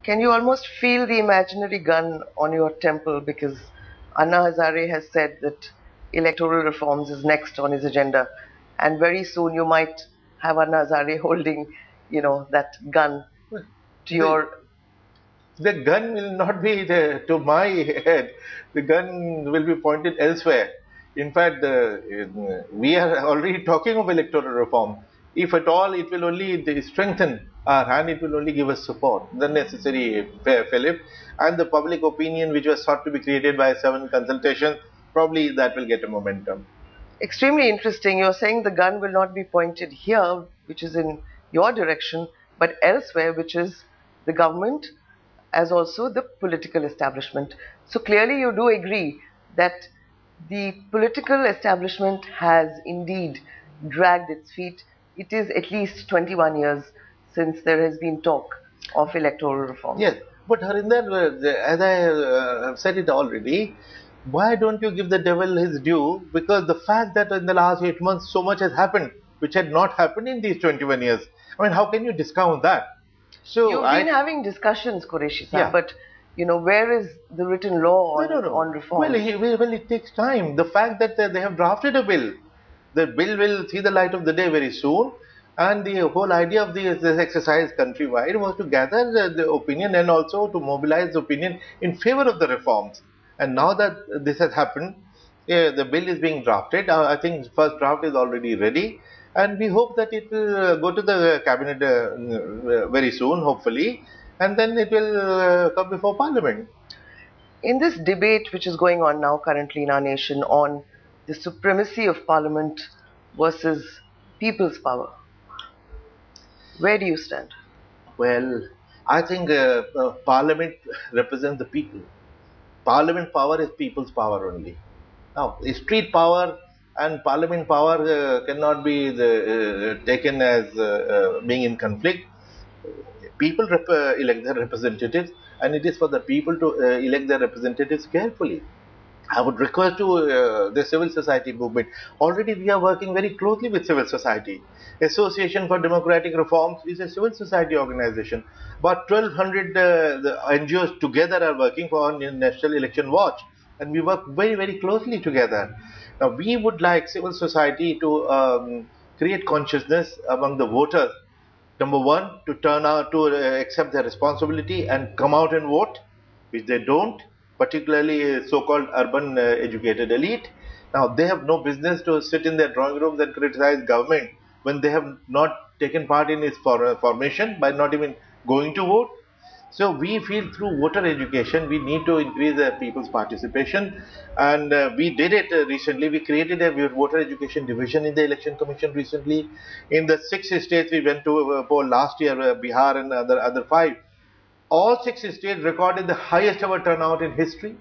Can you almost feel the imaginary gun on your temple because Anna Hazare has said that electoral reforms is next on his agenda, and very soon you might have Anna Hazare holding, that gun to The, your. the gun will not be to my head. The gun will be pointed elsewhere. In fact, we are already talking of electoral reform. If at all, it will only strengthen our hand. It will only give us support, the necessary fillip, and the public opinion which was thought to be created by 7 consultations. Probably that will get a momentum. Extremely interesting. You're saying the gun will not be pointed here, which is in your direction, but elsewhere, which is the government as also the political establishment. So clearly, you do agree that the political establishment has indeed dragged its feet. It is at least 21 years since there has been talk of electoral reform. Yes, but Harinder, as I have said it already, why don't you give the devil his due? Because the fact that in the last 8 months so much has happened, which had not happened in these 21 years. I mean, how can you discount that? So You've been having discussions, Quraishi sir, yeah. but where is the written law No, no, on no. Well, reforms? well, it takes time. The fact that they have drafted a bill, the bill will see the light of the day very soon. And the whole idea of this exercise countrywide was to gather the opinion and also to mobilize opinion in favor of the reforms. And now that this has happened, the bill is being drafted. I think first draft is already ready. And we hope that it will go to the cabinet very soon, hopefully. And then it will come before parliament. In this debate which is going on now currently in our nation on the supremacy of parliament versus people's power, where do you stand? Well, I think Parliament represents the people. Parliament power is people's power only. Now, street power and Parliament power cannot be taken as being in conflict. People elect their representatives, and it is for the people to elect their representatives carefully. I would request to the civil society movement. Already we are working very closely with civil society. Association for Democratic Reforms is a civil society organization. About 1200 the NGOs together are working for National Election Watch, and we work very, very closely together. Now we would like civil society to create consciousness among the voters. Number one, to turn out to accept their responsibility and come out and vote, which they don't, particularly so-called urban educated elite. Now, they have no business to sit in their drawing rooms and criticize government when they have not taken part in its formation by not even going to vote. So we feel through voter education, we need to increase people's participation, and we did it recently. We created a voter education division in the election commission recently. In the 6 states we went to poll last year, Bihar and other 5. All 6 states recorded the highest ever turnout in history,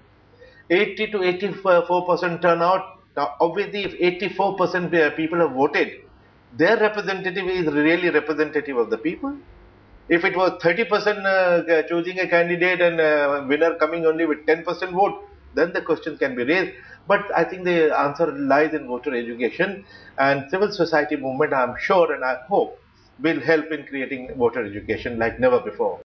80 to 84% turnout. Now, obviously, if 84% people have voted, their representative is really representative of the people. If it was 30% choosing a candidate and winner coming only with 10% vote, then the question can be raised. But I think the answer lies in voter education, and civil society movement, I'm sure and I hope, will help in creating voter education like never before.